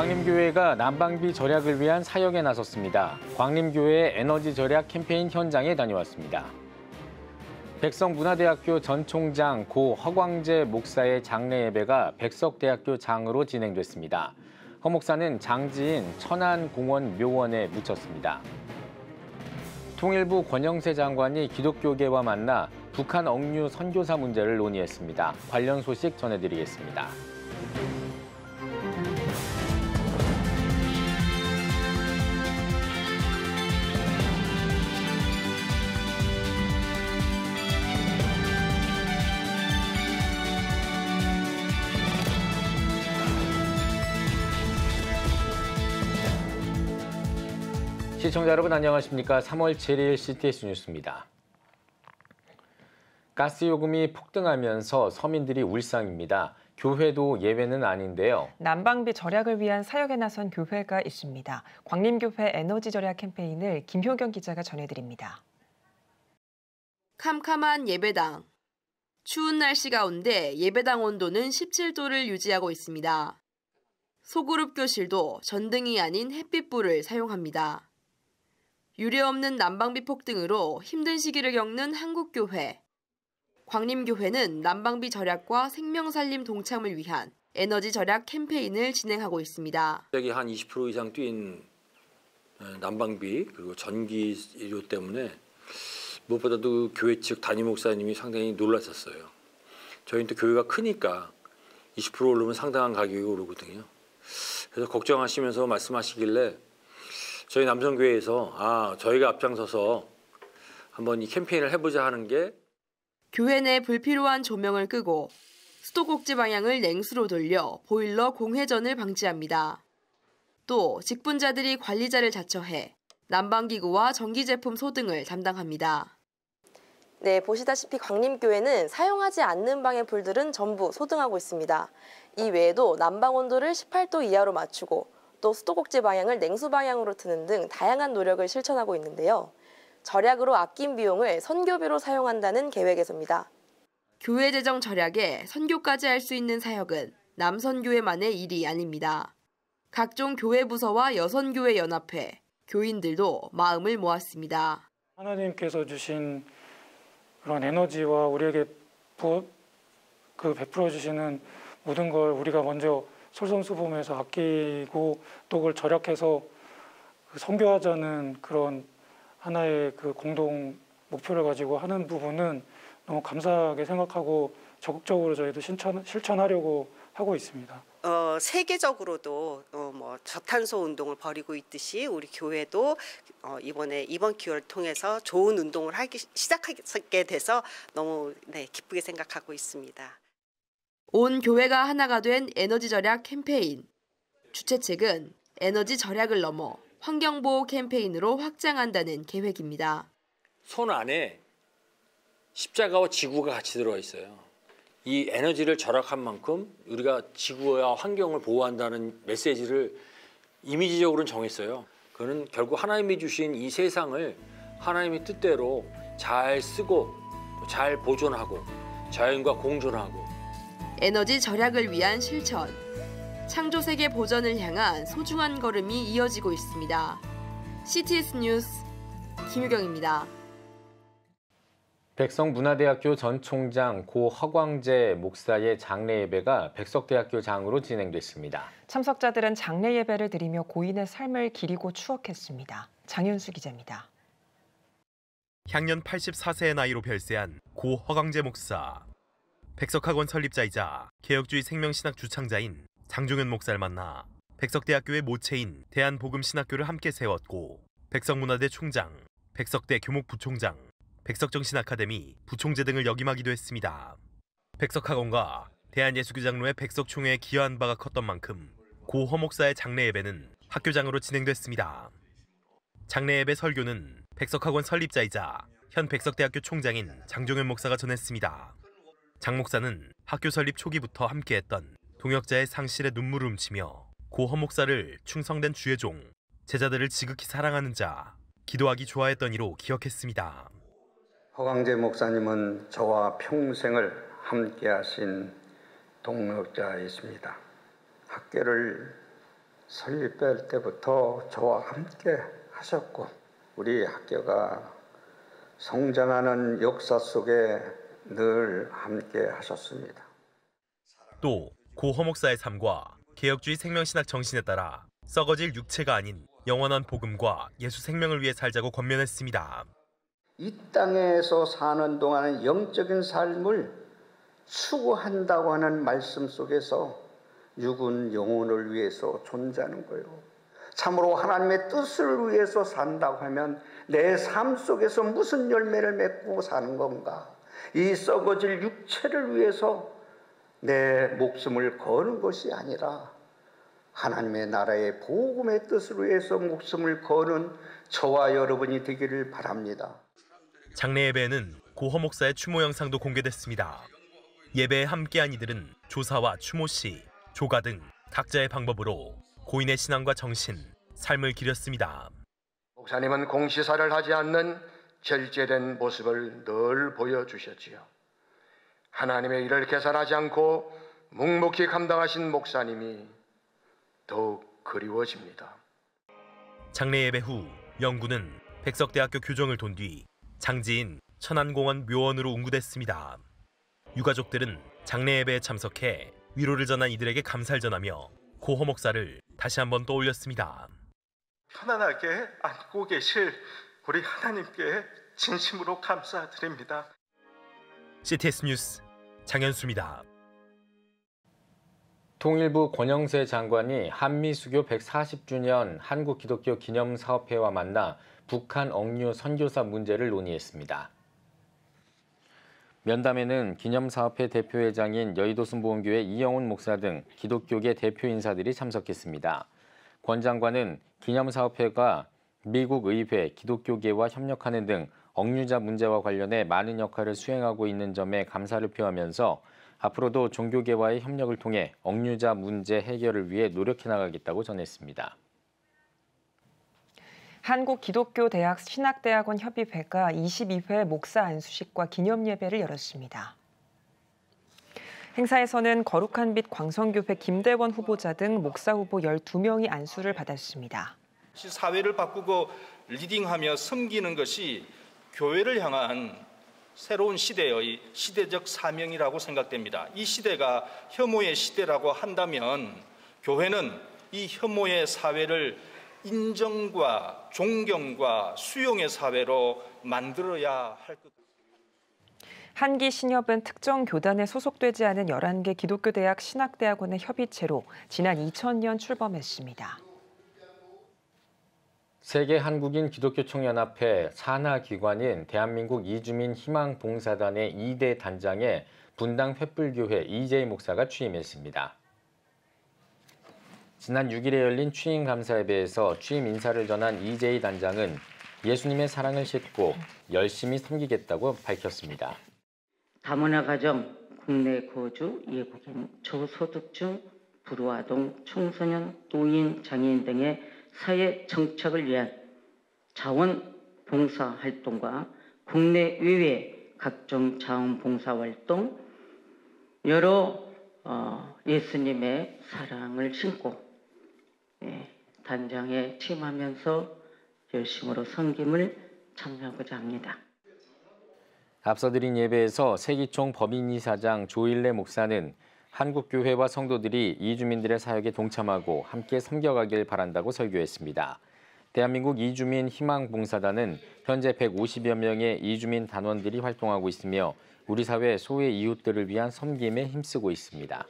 광림교회가 난방비 절약을 위한 사역에 나섰습니다. 광림교회 에너지 절약 캠페인 현장에 다녀왔습니다. 백석문화대학교 전 총장 고 허광재 목사의 장례 예배가 백석대학교 장으로 진행됐습니다. 허 목사는 장지인 천안공원 묘원에 묻혔습니다. 통일부 권영세 장관이 기독교계와 만나 북한 억류 선교사 문제를 논의했습니다. 관련 소식 전해드리겠습니다. 시청자 여러분 안녕하십니까? 3월 7일 CTS 뉴스입니다. 가스요금이 폭등하면서 서민들이 울상입니다. 교회도 예외는 아닌데요. 난방비 절약을 위한 사역에 나선 교회가 있습니다. 광림교회 에너지 절약 캠페인을 김효경 기자가 전해드립니다. 캄캄한 예배당. 추운 날씨 가운데 예배당 온도는 17도를 유지하고 있습니다. 소그룹 교실도 전등이 아닌 햇빛불을 사용합니다. 유례없는 난방비 폭등으로 힘든 시기를 겪는 한국교회. 광림교회는 난방비 절약과 생명살림 동참을 위한 에너지 절약 캠페인을 진행하고 있습니다. 갑자기 한 20% 이상 뛴 난방비 그리고 전기료 때문에 무엇보다도 교회 측 담임 목사님이 상당히 놀랐었어요. 저희는 또 교회가 크니까 20% 오르면 상당한 가격이 오르거든요. 그래서 걱정하시면서 말씀하시길래 저희 남성교회에서 저희가 앞장서서 한번 이 캠페인을 해보자 하는 게 교회 내 불필요한 조명을 끄고 수도꼭지 방향을 냉수로 돌려 보일러 공회전을 방지합니다. 또 직분자들이 관리자를 자처해 난방기구와 전기제품 소등을 담당합니다. 네, 보시다시피 광림교회는 사용하지 않는 방의 불들은 전부 소등하고 있습니다. 이 외에도 난방 온도를 18도 이하로 맞추고 또 수도꼭지 방향을 냉수 방향으로 트는 등 다양한 노력을 실천하고 있는데요. 절약으로 아낀 비용을 선교비로 사용한다는 계획에서입니다. 교회 재정 절약에 선교까지 할 수 있는 사역은 남선교회만의 일이 아닙니다. 각종 교회 부서와 여선교회 연합회, 교인들도 마음을 모았습니다. 하나님께서 주신 그런 에너지와 우리에게 베풀어 주시는 모든 걸 우리가 먼저 솔선수범해서 아끼고 또 그걸 절약해서 선교하자는 그런 하나의 공동 목표를 가지고 하는 부분은 너무 감사하게 생각하고 적극적으로 저희도 실천하려고 하고 있습니다. 세계적으로도 저탄소 운동을 벌이고 있듯이 우리 교회도 이번 기회를 통해서 좋은 운동을 시작하게 돼서 너무 기쁘게 생각하고 있습니다. 온 교회가 하나가 된 에너지 절약 캠페인. 주최측은 에너지 절약을 넘어 환경보호 캠페인으로 확장한다는 계획입니다. 손 안에 십자가와 지구가 같이 들어가 있어요. 이 에너지를 절약한 만큼 우리가 지구와 환경을 보호한다는 메시지를 이미지적으로는 정했어요. 그거는 결국 하나님이 주신 이 세상을 하나님의 뜻대로 잘 쓰고 잘 보존하고 자연과 공존하고 에너지 절약을 위한 실천. 창조세계 보전을 향한 소중한 걸음이 이어지고 있습니다. CTS 뉴스 김유경입니다. 백석문화대학교 전 총장 고 허광재 목사의 장례 예배가 백석대학교 장으로 진행됐습니다. 참석자들은 장례 예배를 드리며 고인의 삶을 기리고 추억했습니다. 장윤수 기자입니다. 향년 84세의 나이로 별세한 고 허광재 목사. 백석학원 설립자이자 개혁주의 생명신학 주창자인 장종현 목사를 만나 백석대학교의 모체인 대한복음신학교를 함께 세웠고 백석문화대 총장, 백석대 교목부총장, 백석정신아카데미 부총재 등을 역임하기도 했습니다. 백석학원과 대한예수교장로의 백석총회에 기여한 바가 컸던 만큼 고 허 목사의 장례 예배는 학교장으로 진행됐습니다. 장례 예배 설교는 백석학원 설립자이자 현 백석대학교 총장인 장종현 목사가 전했습니다. 장 목사는 학교 설립 초기부터 함께했던 동역자의 상실에 눈물을 훔치며 고 허 목사를 충성된 주의 종, 제자들을 지극히 사랑하는 자, 기도하기 좋아했던 이로 기억했습니다. 허광재 목사님은 저와 평생을 함께하신 동역자이십니다. 학교를 설립될 때부터 저와 함께 하셨고 우리 학교가 성장하는 역사 속에 늘 함께 하셨습니다. 또 고 허목사의 삶과 개혁주의 생명신학 정신에 따라 썩어질 육체가 아닌 영원한 복음과 예수 생명을 위해 살자고 권면했습니다. 이 땅에서 사는 동안 영적인 삶을 추구한다고 하는 말씀 속에서 육은 영혼을 위해서 존재하는 거예요. 참으로 하나님의 뜻을 위해서 산다고 하면 내 삶 속에서 무슨 열매를 맺고 사는 건가? 이 썩어질 육체를 위해서 내 목숨을 거는 것이 아니라 하나님의 나라의 복음의 뜻을 위해서 목숨을 거는 저와 여러분이 되기를 바랍니다. 장례 예배에는 고 허목사의 추모 영상도 공개됐습니다. 예배에 함께한 이들은 조사와 추모시, 조가 등 각자의 방법으로 고인의 신앙과 정신, 삶을 기렸습니다. 목사님은 공시사를 하지 않는 절제된 모습을 늘 보여주셨지요. 하나님의 일을 계산하지 않고 묵묵히 감당하신 목사님이 더욱 그리워집니다. 장례 예배 후 영구는 백석대학교 교정을 돈 뒤 장지인 천안공원 묘원으로 운구됐습니다. 유가족들은 장례 예배에 참석해 위로를 전한 이들에게 감사를 전하며 고 허목사를 다시 한번 떠올렸습니다. 편안하게 안고 계실 우리 하나님께 진심으로 감사드립니다. CTS 뉴스 장현수입니다. 통일부 권영세 장관이 한미수교 140주년 한국기독교기념사업회와 만나 북한 억류 선교사 문제를 논의했습니다. 면담에는 기념사업회 대표회장인 여의도순복음교회 이영훈 목사 등 기독교계 대표 인사들이 참석했습니다. 권 장관은 기념사업회가 미국 의회, 기독교계와 협력하는 등 억류자 문제와 관련해 많은 역할을 수행하고 있는 점에 감사를 표하면서 앞으로도 종교계와의 협력을 통해 억류자 문제 해결을 위해 노력해 나가겠다고 전했습니다. 한국기독교대학 신학대학원 협의회가 22회 목사 안수식과 기념예배를 열었습니다. 행사에서는 거룩한 빛 광성교회 김대원 후보자 등 목사 후보 12명이 안수를 받았습니다. 사회를 바꾸고 리딩하며 섬기는 것이 교회를 향한 새로운 시대의 시대적 사명이라고 생각됩니다. 이 시대가 혐오의 시대라고 한다면 교회는 이 혐오의 사회를 인정과 존경과 수용의 사회로 만들어야 할 것 같습니다. 한기 신협은 특정 교단에 소속되지 않은 11개 기독교대학 신학대학원의 협의체로 지난 2000년 출범했습니다. 세계 한국인 기독교총연합회 산하기관인 대한민국 이주민 희망봉사단의 2대 단장에 분당 횃불교회 이재희 목사가 취임했습니다. 지난 6일에 열린 취임 감사예배에서 취임 인사를 전한 이재희 단장은 예수님의 사랑을 싣고 열심히 섬기겠다고 밝혔습니다. 다문화 가정, 국내 거주, 외국인, 저소득층, 불우아동, 청소년, 노인, 장애인 등의 사회 정착을 위한 자원봉사 활동과 국내 외외 각종 자원봉사 활동, 여러 예수님의 사랑을 신고 단장에 취임하면서 열심으로 섬김을 참여하고자 합니다. 앞서 드린 예배에서 세기총 법인이사장 조일래 목사는 한국교회와 성도들이 이주민들의 사역에 동참하고 함께 섬겨가길 바란다고 설교했습니다. 대한민국 이주민 희망봉사단은 현재 150여 명의 이주민 단원들이 활동하고 있으며 우리 사회 소외 이웃들을 위한 섬김에 힘쓰고 있습니다.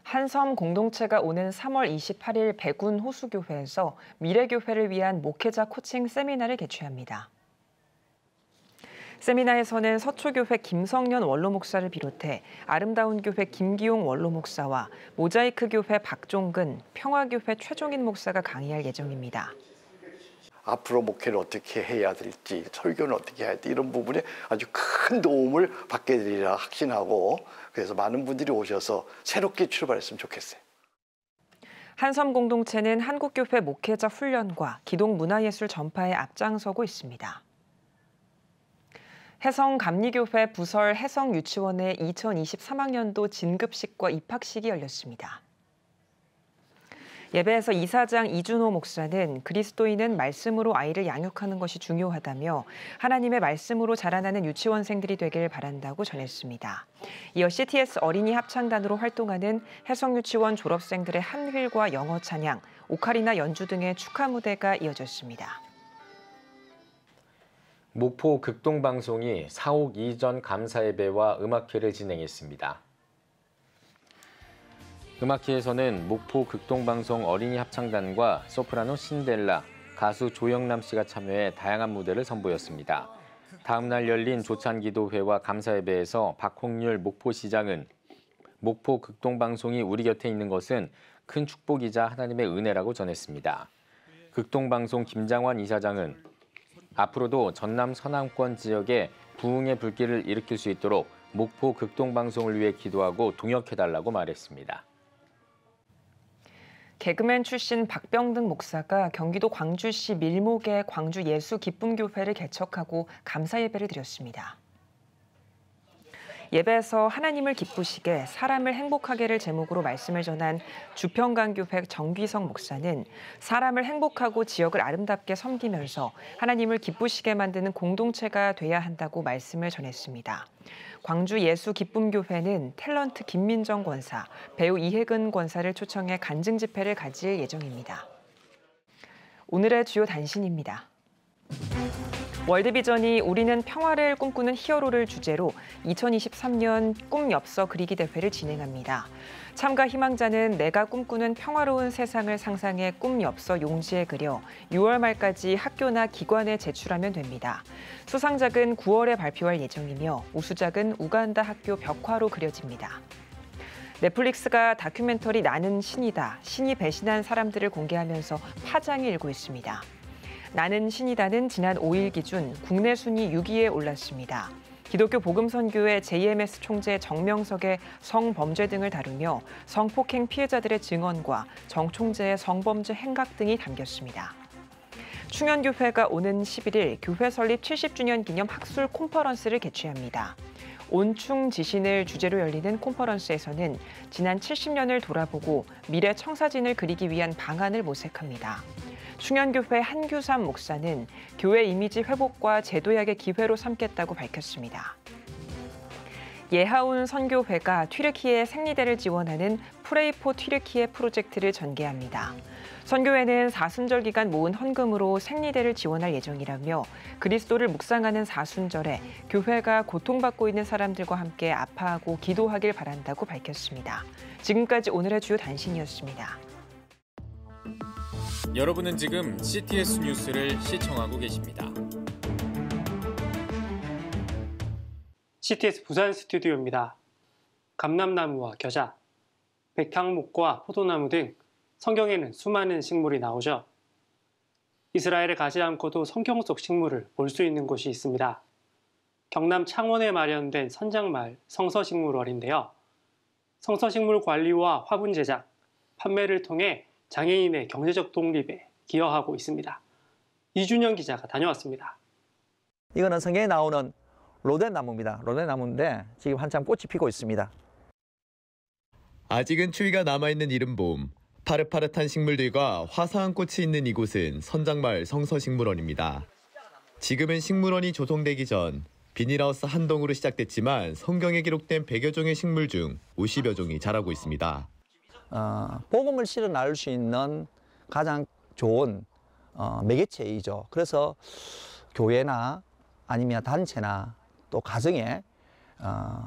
한섬 공동체가 오는 3월 28일 백운 호수교회에서 미래교회를 위한 목회자 코칭 세미나를 개최합니다. 세미나에서는 서초교회 김성년 원로목사를 비롯해 아름다운교회 김기용 원로목사와 모자이크교회 박종근, 평화교회 최종인 목사가 강의할 예정입니다. 앞으로 목회를 어떻게 해야 될지, 설교는 어떻게 해야 될지 이런 부분에 아주 큰 도움을 받게 되리라 확신하고 그래서 많은 분들이 오셔서 새롭게 출발했으면 좋겠어요. 한섬 공동체는 한국교회 목회자 훈련과 기독 문화예술 전파에 앞장서고 있습니다. 해성감리교회 부설 해성유치원의 2023학년도 진급식과 입학식이 열렸습니다. 예배에서 이사장 이준호 목사는 그리스도인은 말씀으로 아이를 양육하는 것이 중요하다며 하나님의 말씀으로 자라나는 유치원생들이 되길 바란다고 전했습니다. 이어 CTS 어린이 합창단으로 활동하는 해성유치원 졸업생들의 한글과 영어 찬양, 오카리나 연주 등의 축하 무대가 이어졌습니다. 목포 극동방송이 사옥 이전 감사예배와 음악회를 진행했습니다. 음악회에서는 목포 극동방송 어린이 합창단과 소프라노 신델라, 가수 조영남 씨가 참여해 다양한 무대를 선보였습니다. 다음 날 열린 조찬기도회와 감사예배에서 박홍률 목포시장은 목포 극동방송이 우리 곁에 있는 것은 큰 축복이자 하나님의 은혜라고 전했습니다. 극동방송 김장환 이사장은 앞으로도 전남 서남권 지역에 부흥의 불길을 일으킬 수 있도록 목포 극동방송을 위해 기도하고 동역해달라고 말했습니다. 개그맨 출신 박병등 목사가 경기도 광주시 밀목의 광주 예수 기쁨교회를 개척하고 감사예배를 드렸습니다. 예배에서 하나님을 기쁘시게 사람을 행복하게를 제목으로 말씀을 전한 주평강교회 정귀성 목사는 사람을 행복하고 지역을 아름답게 섬기면서 하나님을 기쁘시게 만드는 공동체가 돼야 한다고 말씀을 전했습니다. 광주 예수 기쁨교회는 탤런트 김민정 권사, 배우 이혜근 권사를 초청해 간증 집회를 가질 예정입니다. 오늘의 주요 단신입니다. 월드비전이 우리는 평화를 꿈꾸는 히어로를 주제로 2023년 꿈 엽서 그리기 대회를 진행합니다. 참가 희망자는 내가 꿈꾸는 평화로운 세상을 상상해 꿈 엽서 용지에 그려 6월 말까지 학교나 기관에 제출하면 됩니다. 수상작은 9월에 발표할 예정이며 우수작은 우간다 학교 벽화로 그려집니다. 넷플릭스가 다큐멘터리 나는 신이다, 신이 배신한 사람들을 공개하면서 파장이 일고 있습니다. 나는 신이다는 지난 5일 기준 국내 순위 6위에 올랐습니다. 기독교 복음선교회 JMS 총재 정명석의 성범죄 등을 다루며 성폭행 피해자들의 증언과 정 총재의 성범죄 행각 등이 담겼습니다. 충현교회가 오는 11일 교회 설립 70주년 기념 학술 콘퍼런스를 개최합니다. 온충 지신을 주제로 열리는 콘퍼런스에서는 지난 70년을 돌아보고 미래 청사진을 그리기 위한 방안을 모색합니다. 충현교회 한규삼 목사는 교회 이미지 회복과 재도약의 기회로 삼겠다고 밝혔습니다. 예하운 선교회가 튀르키예 생리대를 지원하는 프레이포 튀르키예 프로젝트를 전개합니다. 선교회는 사순절 기간 모은 헌금으로 생리대를 지원할 예정이라며 그리스도를 묵상하는 사순절에 교회가 고통받고 있는 사람들과 함께 아파하고 기도하길 바란다고 밝혔습니다. 지금까지 오늘의 주요 단신이었습니다. 여러분은 지금 CTS 뉴스를 시청하고 계십니다. CTS 부산 스튜디오입니다. 감람나무와 겨자, 백향목과 포도나무 등 성경에는 수많은 식물이 나오죠. 이스라엘에 가지 않고도 성경 속 식물을 볼 수 있는 곳이 있습니다. 경남 창원에 마련된 선장마을 성서식물원인데요. 성서식물 관리와 화분 제작, 판매를 통해 장애인의 경제적 독립에 기여하고 있습니다. 이준영 기자가 다녀왔습니다. 이거는 성경에 나오는 로데나무입니다. 로데나무인데 지금 한참 꽃이 피고 있습니다. 아직은 추위가 남아있는 이른 봄, 파릇파릇한 식물들과 화사한 꽃이 있는 이곳은 선장마을 성서식물원입니다. 지금은 식물원이 조성되기 전 비닐하우스 한 동으로 시작됐지만 성경에 기록된 100여 종의 식물 중 50여 종이 자라고 있습니다. 복음을 실어 나눌 수 있는 가장 좋은 매개체이죠. 그래서 교회나 아니면 단체나 또 가정에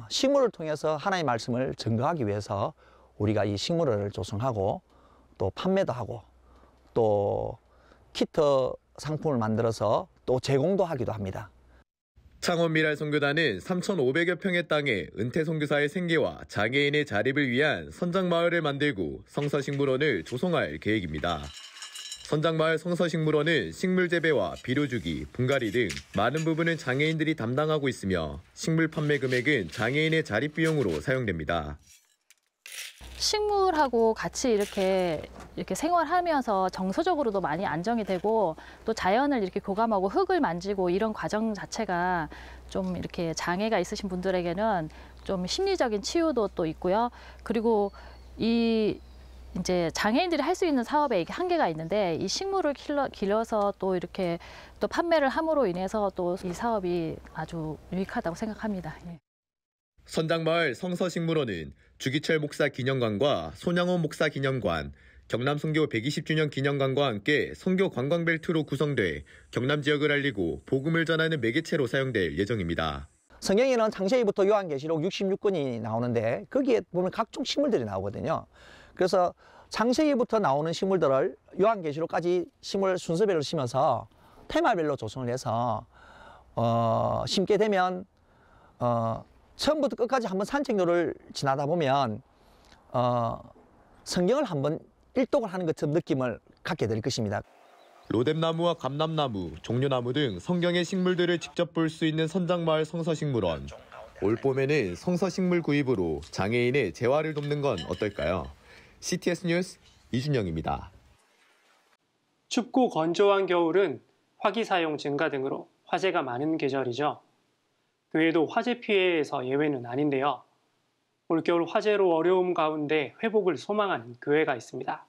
식물을 통해서 하나님의 말씀을 증거하기 위해서 우리가 이 식물을 조성하고 또 판매도 하고 또 키트 상품을 만들어서 또 제공도 하기도 합니다. 창원 미랄 선교단은 3,500여 평의 땅에 은퇴 선교사의 생계와 장애인의 자립을 위한 선장마을을 만들고 성서식물원을 조성할 계획입니다. 선장마을 성서식물원은 식물 재배와 비료 주기, 분갈이 등 많은 부분을 장애인들이 담당하고 있으며 식물 판매 금액은 장애인의 자립 비용으로 사용됩니다. 식물하고 같이 이렇게 생활하면서 정서적으로도 많이 안정이 되고 또 자연을 이렇게 교감하고 흙을 만지고 이런 과정 자체가 좀 이렇게 장애가 있으신 분들에게는 좀 심리적인 치유도 또 있고요. 그리고 이 이제 장애인들이 할 수 있는 사업에 이게 한계가 있는데 이 식물을 길러서 또 이렇게 또 판매를 함으로 인해서 또 이 사업이 아주 유익하다고 생각합니다. 예. 선장마을 성서식물원은 주기철 목사 기념관과 손양원 목사 기념관, 경남 선교 120주년 기념관과 함께 선교 관광벨트로 구성돼 경남 지역을 알리고 복음을 전하는 매개체로 사용될 예정입니다. 성경에는 창세기부터 요한계시록 66권이 나오는데 거기에 보면 각종 식물들이 나오거든요. 그래서 창세기부터 나오는 식물들을 요한계시록까지 식물 순서별로 심어서 테마별로 조성을 해서 심게 되면 처음부터 끝까지 한번 산책로를 지나다 보면 성경을 한번 일독을 하는 것처럼 느낌을 갖게 될 것입니다. 로뎀나무와 감람나무, 종려나무 등 성경의 식물들을 직접 볼 수 있는 선장마을 성서식물원. 올 봄에는 성서식물 구입으로 장애인의 재활을 돕는 건 어떨까요? CTS 뉴스 이준영입니다. 춥고 건조한 겨울은 화기 사용 증가 등으로 화재가 많은 계절이죠. 교회도 화재 피해에서 예외는 아닌데요. 올겨울 화재로 어려움 가운데 회복을 소망하는 교회가 있습니다.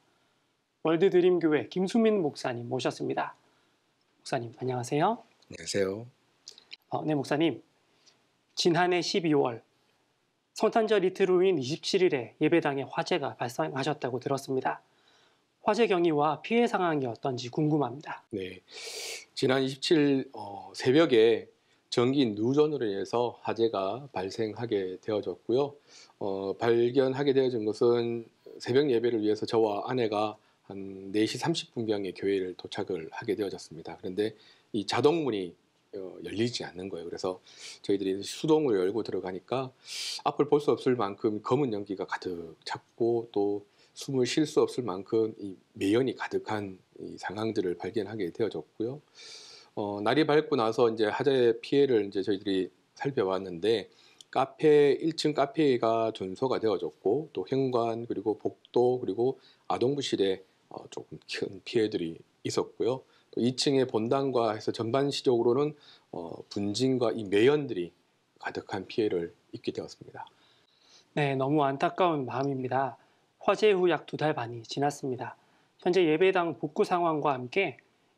월드드림교회 김수민 목사님 모셨습니다. 목사님 안녕하세요. 안녕하세요. 네, 목사님. 지난해 12월 성탄절 이틀 후인 27일에 예배당에 화재가 발생하셨다고 들었습니다. 화재 경위와 피해 상황이 어떤지 궁금합니다. 네, 지난 27일 새벽에 전기 누전으로 인해서 화재가 발생하게 되어졌고요. 발견하게 되어진 것은 새벽 예배를 위해서 저와 아내가 한 4시 30분경에 교회를 도착을 하게 되어졌습니다. 그런데 이 자동문이 열리지 않는 거예요. 그래서 저희들이 수동으로 열고 들어가니까 앞을 볼 수 없을 만큼 검은 연기가 가득 찼고 또 숨을 쉴 수 없을 만큼 이 매연이 가득한 이 상황들을 발견하게 되어졌고요. 날이 밝고 나서 이제 화재 피해를 이제 저희들이 살펴봤는데 1층 카페가 전소가 되어졌고 또 현관 그리고 복도 그리고 아동부실에 조금 큰 피해들이 있었고요. 또 2층의 본당과 해서 전반시적으로는 분진과 이 매연들이 가득한 피해를 입게 되었습니다. 네, 너무 안타까운 마음입니다. 화재 후 약 2달 반이 지났습니다. 현재 예배당 복구 상황과 함께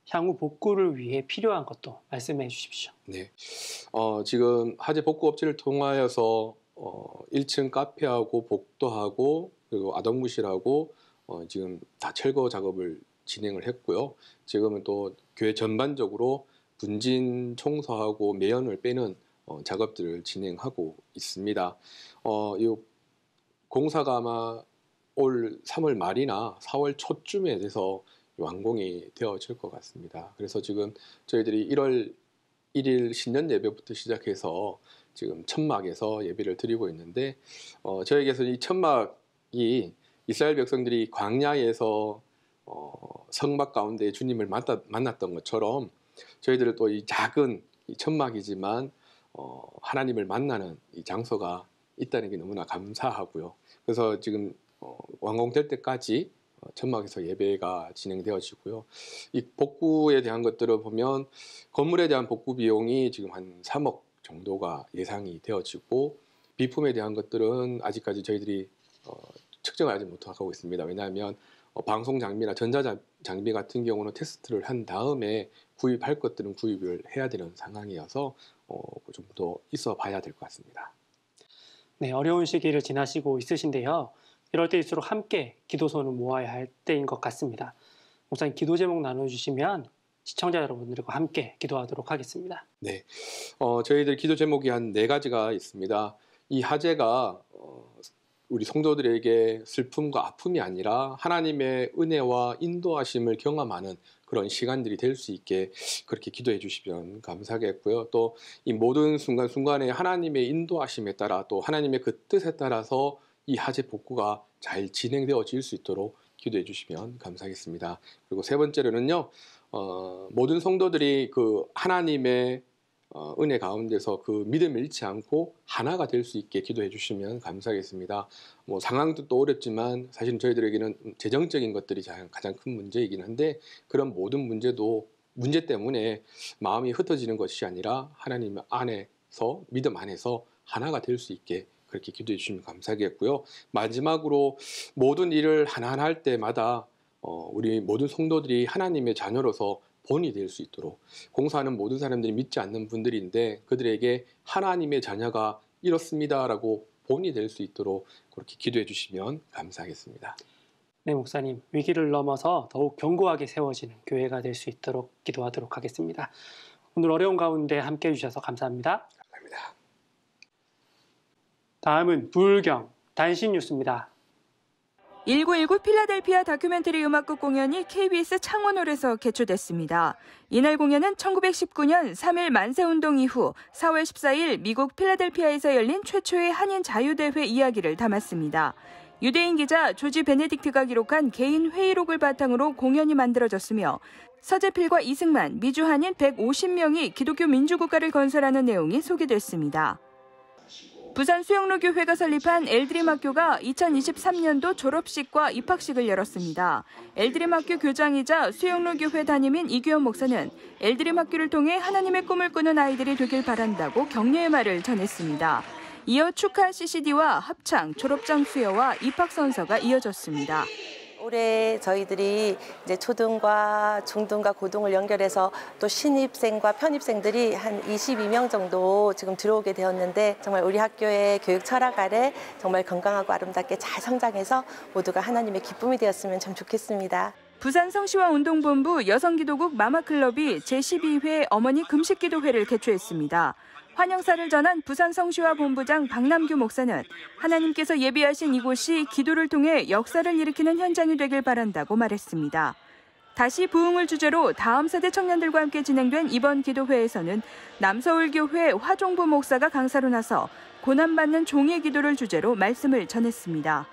향후 복구를 위해 필요한 것도 말씀해 주십시오. 네, 지금 화재 복구 업체를 통하여서 1층 카페하고 복도하고 그리고 아동부실하고 지금 다 철거 작업을 진행을 했고요. 지금은 또 교회 전반적으로 분진 청소하고 매연을 빼는 작업들을 진행하고 있습니다. 이 공사가 아마 올 3월 말이나 4월 초쯤에 돼서 완공이 되어질 것 같습니다. 그래서 지금 저희들이 1월 1일 신년 예배부터 시작해서 지금 천막에서 예배를 드리고 있는데 저에게서 이 천막이 이스라엘 백성들이 광야에서 성막 가운데 주님을 만났던 것처럼 저희들은 또 이 작은 이 천막이지만 하나님을 만나는 이 장소가 있다는 게 너무나 감사하고요. 그래서 지금 완공될 때까지 천막에서 예배가 진행되어지고요. 이 복구에 대한 것들을 보면 건물에 대한 복구 비용이 지금 한 3억 정도가 예상이 되어지고 비품에 대한 것들은 아직까지 저희들이 측정을 하지 못하고 있습니다. 왜냐하면 방송 장비나 전자 장비 같은 경우는 테스트를 한 다음에 구입할 것들은 구입을 해야 되는 상황이어서 좀 더 있어 봐야 될 것 같습니다. 네, 어려운 시기를 지나시고 있으신데요. 이럴 때일수록 함께 기도손을 모아야 할 때인 것 같습니다. 목사님 기도 제목 나눠주시면 시청자 여러분들과 함께 기도하도록 하겠습니다. 네, 저희들 기도 제목이 한 4가지가 있습니다. 이 화재가 우리 성도들에게 슬픔과 아픔이 아니라 하나님의 은혜와 인도하심을 경험하는 그런 시간들이 될 수 있게 그렇게 기도해 주시면 감사하겠고요. 또 이 모든 순간순간에 하나님의 인도하심에 따라 또 하나님의 그 뜻에 따라서 이 화재 복구가 잘 진행되어질 수 있도록 기도해 주시면 감사하겠습니다. 그리고 3번째로는요, 모든 성도들이 그 하나님의 은혜 가운데서 그 믿음을 잃지 않고 하나가 될 수 있게 기도해 주시면 감사하겠습니다. 뭐 상황도 또 어렵지만 사실은 저희들에게는 재정적인 것들이 가장 큰 문제이긴 한데 그런 모든 문제 때문에 마음이 흩어지는 것이 아니라 하나님 안에서 믿음 안에서 하나가 될 수 있게 그렇게 기도해 주시면 감사하겠고요. 마지막으로 모든 일을 하나하나 할 때마다 우리 모든 성도들이 하나님의 자녀로서 본이 될 수 있도록, 공사하는 모든 사람들이 믿지 않는 분들인데 그들에게 하나님의 자녀가 이렇습니다라고 본이 될 수 있도록 그렇게 기도해 주시면 감사하겠습니다. 네, 목사님, 위기를 넘어서 더욱 견고하게 세워지는 교회가 될 수 있도록 기도하도록 하겠습니다. 오늘 어려운 가운데 함께해 주셔서 감사합니다. 감사합니다. 다음은 불경 단신 뉴스입니다. 1919 필라델피아 다큐멘터리 음악극 공연이 KBS 창원홀에서 개최됐습니다. 이날 공연은 1919년 3.1 만세운동 이후 4월 14일 미국 필라델피아에서 열린 최초의 한인 자유대회 이야기를 담았습니다. 유대인 기자 조지 베네딕트가 기록한 개인 회의록을 바탕으로 공연이 만들어졌으며 서재필과 이승만, 미주 한인 150명이 기독교 민주국가를 건설하는 내용이 소개됐습니다. 부산 수영로교회가 설립한 엘드림 학교가 2023년도 졸업식과 입학식을 열었습니다. 엘드림 학교 교장이자 수영로교회 담임인 이규현 목사는 엘드림 학교를 통해 하나님의 꿈을 꾸는 아이들이 되길 바란다고 격려의 말을 전했습니다. 이어 축하 CCD와 합창, 졸업장 수여와 입학 선서가 이어졌습니다. 올해 저희들이 이제 초등과 중등과 고등을 연결해서 또 신입생과 편입생들이 한 22명 정도 지금 들어오게 되었는데 정말 우리 학교의 교육 철학 아래 정말 건강하고 아름답게 잘 성장해서 모두가 하나님의 기쁨이 되었으면 참 좋겠습니다. 부산 성시화운동본부 여성기도국 마마클럽이 제12회 어머니 금식기도회를 개최했습니다. 환영사를 전한 부산 성시화 본부장 박남규 목사는 하나님께서 예비하신 이곳이 기도를 통해 역사를 일으키는 현장이 되길 바란다고 말했습니다. 다시 부흥을 주제로 다음 세대 청년들과 함께 진행된 이번 기도회에서는 남서울교회 화종부 목사가 강사로 나서 고난받는 종의 기도를 주제로 말씀을 전했습니다.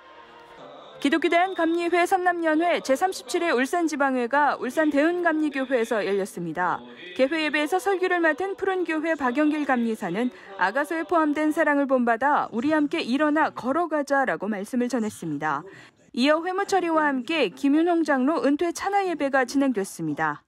기독교대한 감리회 삼남연회 제37회 울산지방회가 울산 대은감리교회에서 열렸습니다. 개회 예배에서 설교를 맡은 푸른교회 박영길 감리사는 아가서에 포함된 사랑을 본받아 우리 함께 일어나 걸어가자라고 말씀을 전했습니다. 이어 회무처리와 함께 김윤홍 장로 은퇴 찬화 예배가 진행됐습니다.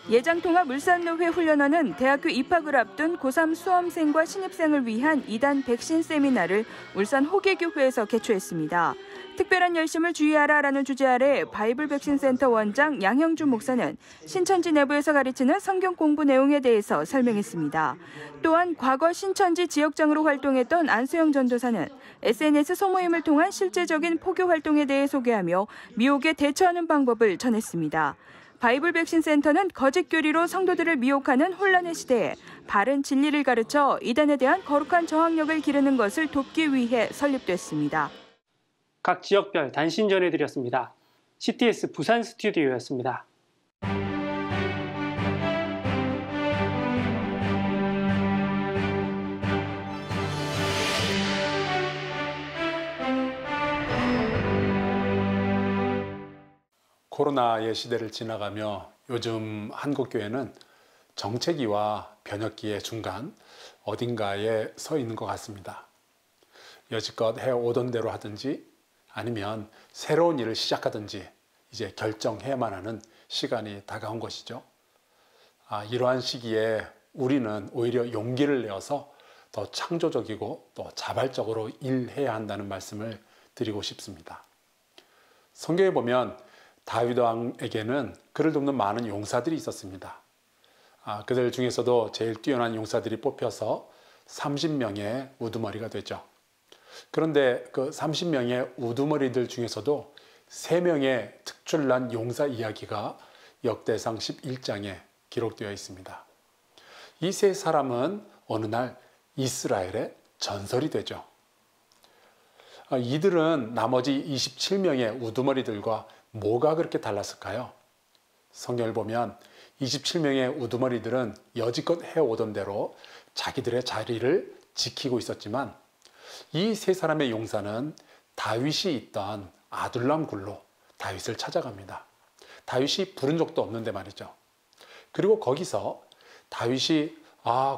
예장통합 울산노회 훈련원은 대학교 입학을 앞둔 고3 수험생과 신입생을 위한 2단 백신 세미나를 울산 호계교회에서 개최했습니다. 특별한 열심을 주의하라라는 주제 아래 바이블 백신 센터 원장 양형준 목사는 신천지 내부에서 가르치는 성경 공부 내용에 대해서 설명했습니다. 또한 과거 신천지 지역장으로 활동했던 안수영 전도사는 SNS 소모임을 통한 실제적인 포교 활동에 대해 소개하며 미혹에 대처하는 방법을 전했습니다. 바이블 백신 센터는 거짓 교리로 성도들을 미혹하는 혼란의 시대에 바른 진리를 가르쳐 이단에 대한 거룩한 저항력을 기르는 것을 돕기 위해 설립됐습니다. 각 지역별 단신 전해드렸습니다. CTS 부산 스튜디오였습니다. 코로나의 시대를 지나가며 요즘 한국교회는 정체기와 변혁기의 중간 어딘가에 서 있는 것 같습니다. 여지껏 해오던 대로 하든지 아니면 새로운 일을 시작하든지 이제 결정해야만 하는 시간이 다가온 것이죠. 이러한 시기에 우리는 오히려 용기를 내어서 더 창조적이고 또 자발적으로 일해야 한다는 말씀을 드리고 싶습니다. 성경에 보면 다윗 왕에게는 그를 돕는 많은 용사들이 있었습니다. 그들 중에서도 제일 뛰어난 용사들이 뽑혀서 30명의 우두머리가 되죠. 그런데 그 30명의 우두머리들 중에서도 3명의 특출난 용사 이야기가 역대상 11장에 기록되어 있습니다. 이 3사람은 어느 날 이스라엘의 전설이 되죠. 이들은 나머지 27명의 우두머리들과 뭐가 그렇게 달랐을까요? 성경을 보면 27명의 우두머리들은 여지껏 해오던 대로 자기들의 자리를 지키고 있었지만 이 3사람의 용사는 다윗이 있던 아둘람 굴로 다윗을 찾아갑니다. 다윗이 부른 적도 없는데 말이죠. 그리고 거기서 다윗이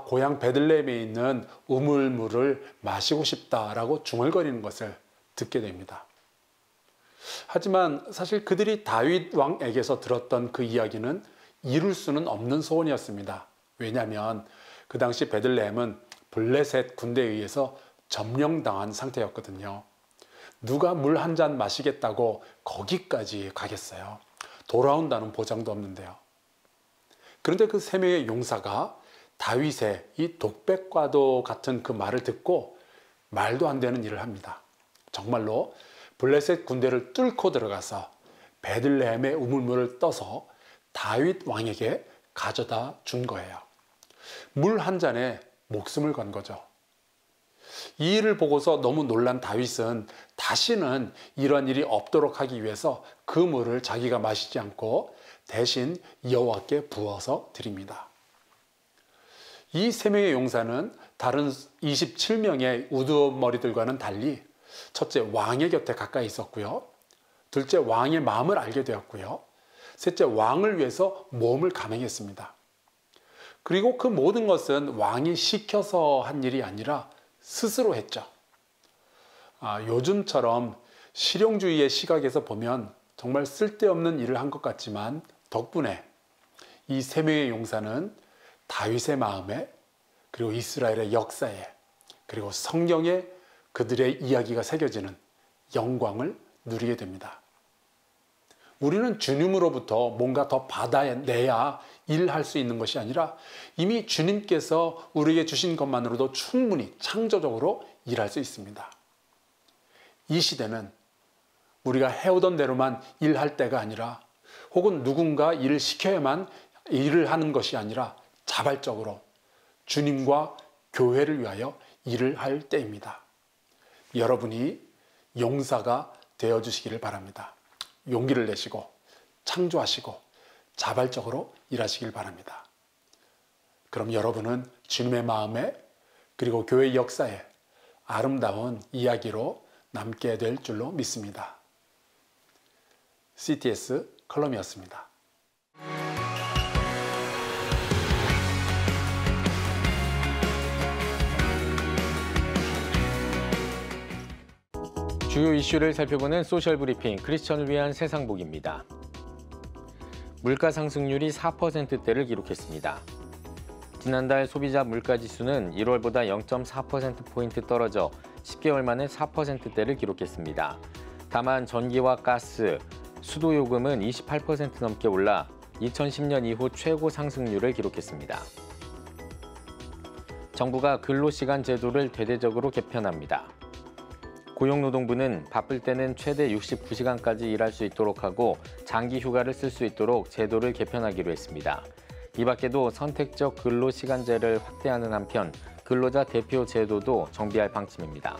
고향 베들레헴에 있는 우물물을 마시고 싶다라고 중얼거리는 것을 듣게 됩니다. 하지만 사실 그들이 다윗 왕에게서 들었던 그 이야기는 이룰 수는 없는 소원이었습니다. 왜냐하면 그 당시 베들레헴은 블레셋 군대에 의해서 점령당한 상태였거든요. 누가 물 한 잔 마시겠다고 거기까지 가겠어요. 돌아온다는 보장도 없는데요. 그런데 그 3명의 용사가 다윗의 이 독백과도 같은 그 말을 듣고 말도 안 되는 일을 합니다. 정말로 블레셋 군대를 뚫고 들어가서 베들레헴의 우물물을 떠서 다윗 왕에게 가져다 준 거예요. 물 한 잔에 목숨을 건 거죠. 이 일을 보고서 너무 놀란 다윗은 다시는 이런 일이 없도록 하기 위해서 그 물을 자기가 마시지 않고 대신 여호와께 부어서 드립니다. 이 3명의 용사는 다른 27명의 우두머리들과는 달리 첫째, 왕의 곁에 가까이 있었고요. 둘째, 왕의 마음을 알게 되었고요. 셋째, 왕을 위해서 모험을 감행했습니다. 그리고 그 모든 것은 왕이 시켜서 한 일이 아니라 스스로 했죠. 요즘처럼 실용주의의 시각에서 보면 정말 쓸데없는 일을 한 것 같지만 덕분에 이 3명의 용사는 다윗의 마음에, 그리고 이스라엘의 역사에, 그리고 성경에 그들의 이야기가 새겨지는 영광을 누리게 됩니다. 우리는 주님으로부터 뭔가 더 받아내야 일할 수 있는 것이 아니라 이미 주님께서 우리에게 주신 것만으로도 충분히 창조적으로 일할 수 있습니다. 이 시대는 우리가 해오던 대로만 일할 때가 아니라, 혹은 누군가 일을 시켜야만 일을 하는 것이 아니라 자발적으로 주님과 교회를 위하여 일을 할 때입니다. 여러분이 용사가 되어주시기를 바랍니다. 용기를 내시고 창조하시고 자발적으로 일하시길 바랍니다. 그럼 여러분은 주님의 마음에, 그리고 교회의 역사에 아름다운 이야기로 남게 될 줄로 믿습니다. CTS 컬럼이었습니다. 주요 이슈를 살펴보는 소셜 브리핑, 크리스천을 위한 세상복입니다. 물가 상승률이 4%대를 기록했습니다. 지난달 소비자 물가지수는 1월보다 0.4%포인트 떨어져 10개월 만에 4%대를 기록했습니다. 다만 전기와 가스, 수도요금은 28% 넘게 올라 2010년 이후 최고 상승률을 기록했습니다. 정부가 근로시간 제도를 대대적으로 개편합니다. 고용노동부는 바쁠 때는 최대 69시간까지 일할 수 있도록 하고 장기 휴가를 쓸 수 있도록 제도를 개편하기로 했습니다. 이 밖에도 선택적 근로시간제를 확대하는 한편 근로자 대표 제도도 정비할 방침입니다.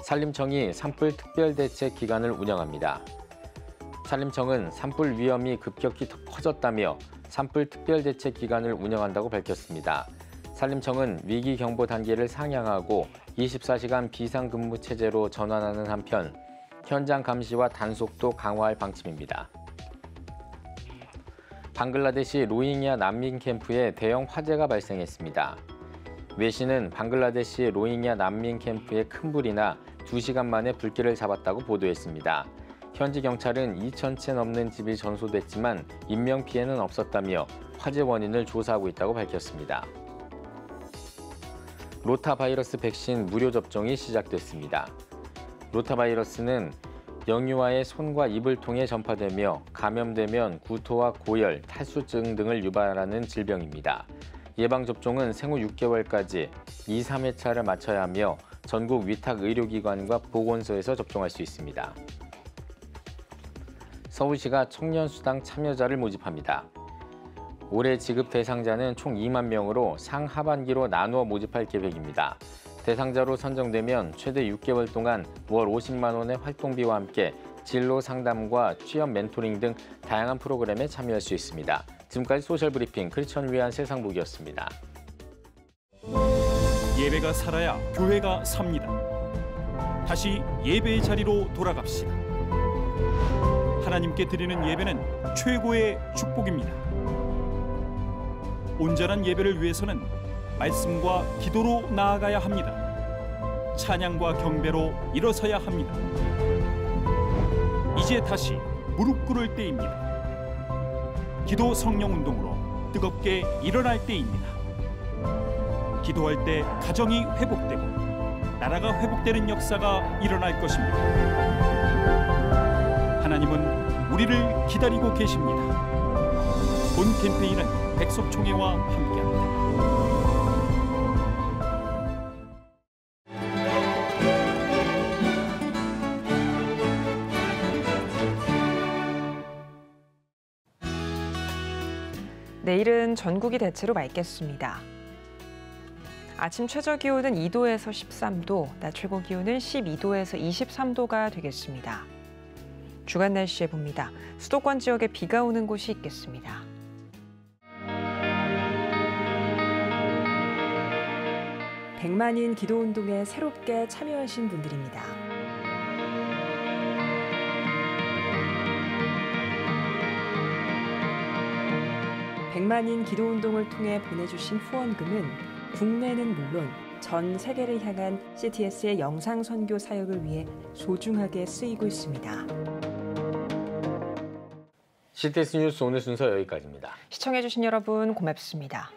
산림청이 산불 특별대책 기간을 운영합니다. 산림청은 산불 위험이 급격히 커졌다며 산불 특별대책 기간을 운영한다고 밝혔습니다. 산림청은 위기 경보 단계를 상향하고 24시간 비상근무 체제로 전환하는 한편 현장 감시와 단속도 강화할 방침입니다. 방글라데시 로힝야 난민 캠프에 대형 화재가 발생했습니다. 외신은 방글라데시 로힝야 난민 캠프에 큰 불이 나 2시간 만에 불길을 잡았다고 보도했습니다. 현지 경찰은 2,000채 넘는 집이 전소됐지만 인명피해는 없었다며 화재 원인을 조사하고 있다고 밝혔습니다. 로타바이러스 백신 무료 접종이 시작됐습니다. 로타바이러스는 영유아의 손과 입을 통해 전파되며 감염되면 구토와 고열, 탈수증 등을 유발하는 질병입니다. 예방접종은 생후 6개월까지 2, 3회차를 맞춰야 하며 전국 위탁 의료기관과 보건소에서 접종할 수 있습니다. 서울시가 청년수당 참여자를 모집합니다. 올해 지급 대상자는 총 2만 명으로 상하반기로 나누어 모집할 계획입니다. 대상자로 선정되면 최대 6개월 동안 월 50만 원의 활동비와 함께 진로 상담과 취업 멘토링 등 다양한 프로그램에 참여할 수 있습니다. 지금까지 소셜브리핑 크리스천을 위한 세상복이었습니다. 예배가 살아야 교회가 삽니다. 다시 예배의 자리로 돌아갑시다. 하나님께 드리는 예배는 최고의 축복입니다. 온전한 예배를 위해서는 말씀과 기도로 나아가야 합니다. 찬양과 경배로 일어서야 합니다. 이제 다시 무릎 꿇을 때입니다. 기도 성령 운동으로 뜨겁게 일어날 때입니다. 기도할 때 가정이 회복되고 나라가 회복되는 역사가 일어날 것입니다. 하나님은 우리를 기다리고 계십니다. 본 캠페인은 백석총회와 함께합니다. 내일은 전국이 대체로 맑겠습니다. 아침 최저 기온은 2도에서 13도, 낮 최고 기온은 12도에서 23도가 되겠습니다. 주간 날씨에 봅니다. 수도권 지역에 비가 오는 곳이 있겠습니다. 백만인 기도운동에 새롭게 참여하신 분들입니다. 백만인 기도운동을 통해 보내주신 후원금은 국내는 물론 전 세계를 향한 CTS의 영상 선교 사역을 위해 소중하게 쓰이고 있습니다. CTS 뉴스 오늘 순서 여기까지입니다. 시청해주신 여러분 고맙습니다.